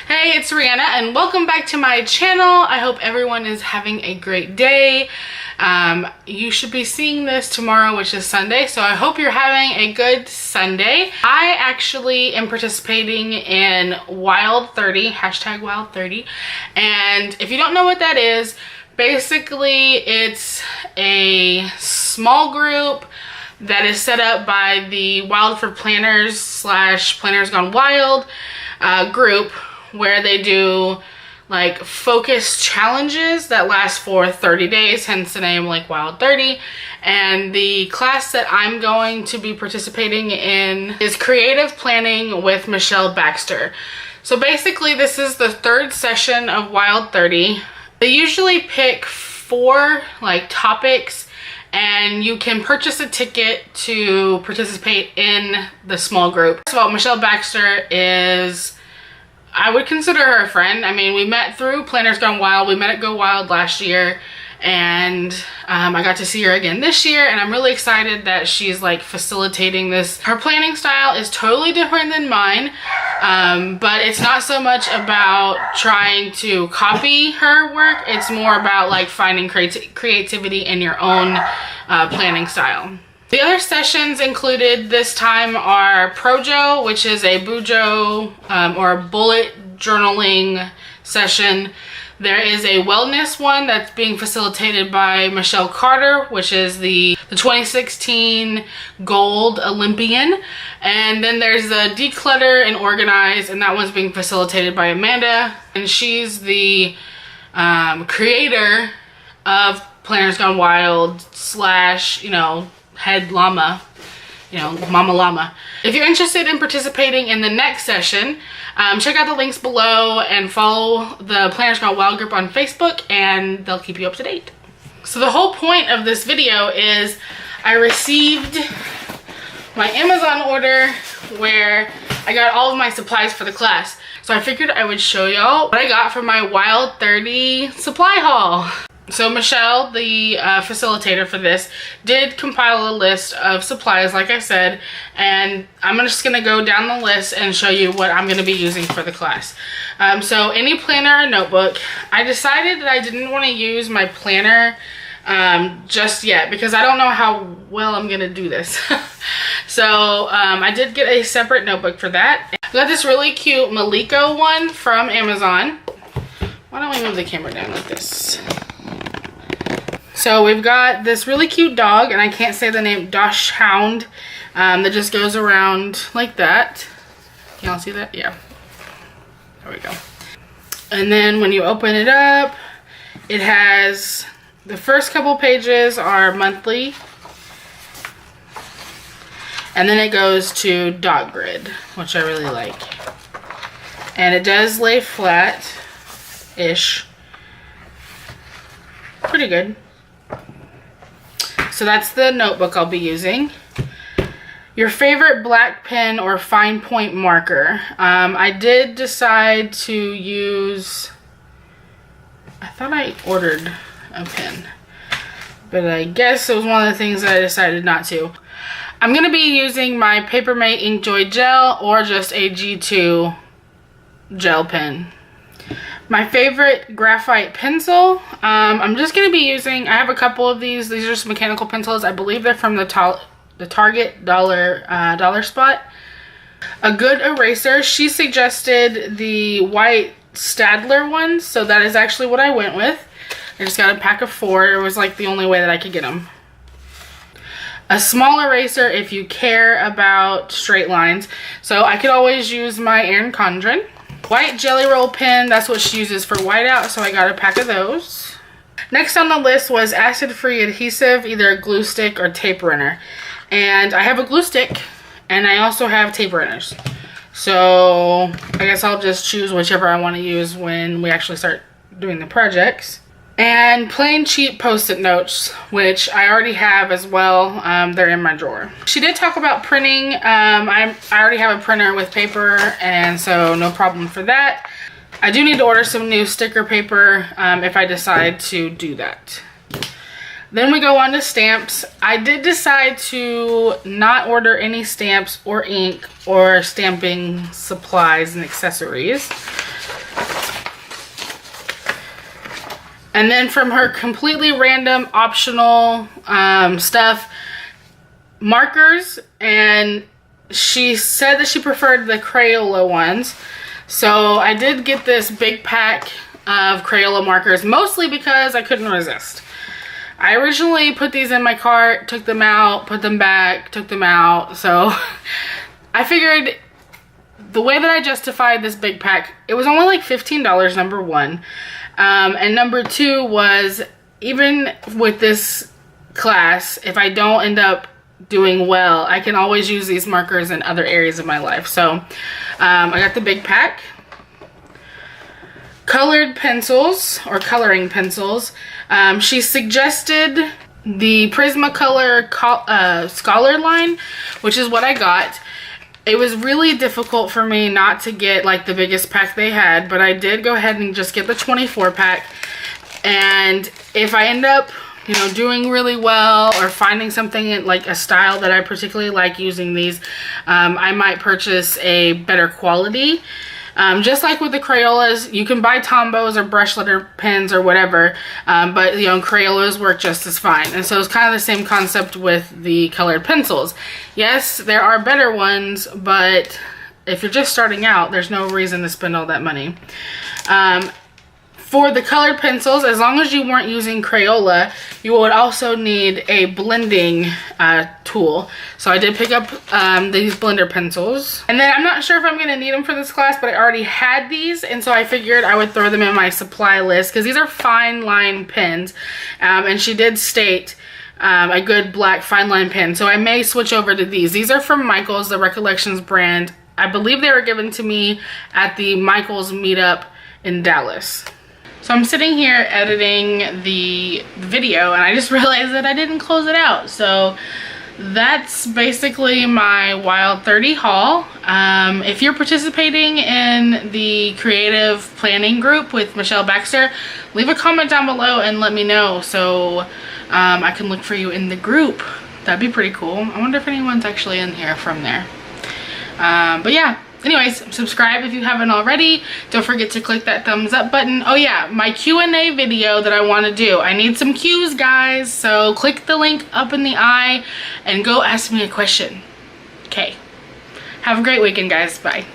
Hey, it's Rhianna and welcome back to my channel. I hope everyone is having a great day. You should be seeing this tomorrow, which is Sunday, so I hope you're having a good Sunday. I actually am participating in Wild 30, hashtag Wild 30, and if you don't know what that is, basically it's a small group that is set up by the Wild for Planners / Planners Gone Wild group, where they do like focused challenges that last for 30 days, hence the name like Wild 30. And the class that I'm going to be participating in is creative planning with Baxter. So basically this is the third session of Wild 30. They usually pick 4 like topics, and you can purchase a ticket to participate in the small group. So Baxter is, I would consider her a friend. I mean, we met through Planners Gone Wild. We met at Go Wild last year, and I got to see her again this year, and I'm really excited that she's like facilitating this. Her planning style is totally different than mine, but it's not so much about trying to copy her work. It's more about like finding creativity in your own planning style. The other sessions included this time are Projo, which is a bujo or bullet journaling session. There is a wellness one that's being facilitated by Michelle Carter, which is the 2016 gold Olympian. And then there's the declutter and organize, and that one's being facilitated by Amanda. And she's the creator of Planners Gone Wild / head llama, mama llama. If you're interested in participating in the next session, check out the links below and follow the Planners Gone Wild group on Facebook, and they'll keep you up to date. So the whole point of this video is I received my Amazon order where I got all of my supplies for the class. So I figured I would show y'all what I got from my Wild 30 supply haul. So Michelle, the facilitator for this, did compile a list of supplies, like I said, and I'm just going to go down the list and show you what I'm going to be using for the class. So any planner or notebook. I decided that I didn't want to use my planner just yet because I don't know how well I'm going to do this. So I did get a separate notebook for that. I got this really cute Maliko one from Amazon. Why don't we move the camera down like this? So we've got this really cute dog, and I can't say the name, Dosh Hound, that just goes around like that. Can y'all see that? Yeah. There we go. And then when you open it up, it has, the first couple pages are monthly, and then it goes to dog grid, which I really like. And it does lay flat-ish. Pretty good. So that's the notebook I'll be using. Your favorite black pen or fine point marker. I did decide to use, I thought I ordered a pen, but I guess it was one of the things that I decided not to. I'm going to be using my Papermate Inkjoy gel or just a G2 gel pen. My favorite graphite pencil, I'm just going to be using, I have a couple of these. These are just mechanical pencils. I believe they're from the Target dollar spot. A good eraser. She suggested the white Stadler ones, so that is actually what I went with. I just got a pack of 4. It was like the only way that I could get them. A small eraser if you care about straight lines. So I could always use my Erin Condren. White Jelly Roll pen, that's what she uses for whiteout, so I got a pack of those. Next on the list was acid-free adhesive, either a glue stick or tape runner. And I have a glue stick, and I also have tape runners. So I guess I'll just choose whichever I want to use when we actually start doing the projects. And plain cheap post-it notes, which I already have as well. They're in my drawer. She did talk about printing. I already have a printer with paper, and so no problem for that. I do need to order some new sticker paper if I decide to do that. Then we go on to stamps. I did decide to not order any stamps or ink or stamping supplies and accessories. And then from her completely random optional stuff, markers, and she said that she preferred the Crayola ones. So I did get this big pack of Crayola markers, mostly because I couldn't resist. I originally put these in my cart, took them out, put them back, took them out. So I figured the way that I justified this big pack, it was only like $15, number one. And number two was, even with this class, if I don't end up doing well, I can always use these markers in other areas of my life. So I got the big pack. Colored pencils, or coloring pencils. She suggested the Prismacolor Scholar line, which is what I got. It was really difficult for me not to get like the biggest pack they had, but I did go ahead and just get the 24 pack. And if I end up, you know, doing really well or finding something in, like a style that I particularly like using these, I might purchase a better quality. Just like with the Crayolas, you can buy Tombos or brush letter pens or whatever, but you know, Crayolas work just as fine. And so it's kind of the same concept with the colored pencils. Yes, there are better ones, but if you're just starting out, there's no reason to spend all that money. For the colored pencils, as long as you weren't using Crayola, you would also need a blending tool. So I did pick up these blender pencils. And then I'm not sure if I'm gonna need them for this class, but I already had these, and so I figured I would throw them in my supply list, because these are fine line pens. And she did state a good black fine line pen, so I may switch over to these. These are from Michaels, the Recollections brand. I believe they were given to me at the Michaels meetup in Dallas. So I'm sitting here editing the video, and I just realized that I didn't close it out. So that's basically my Wild 30 haul. If you're participating in the creative planning group with Michelle Baxter, leave a comment down below and let me know, so I can look for you in the group. That'd be pretty cool. I wonder if anyone's actually in here from there. But yeah. Anyways, subscribe if you haven't already. Don't forget to click that thumbs up button. Oh yeah, my Q&A video that I want to do. I need some Q's, guys. So click the link up in the eye and go ask me a question. Okay. Have a great weekend, guys. Bye.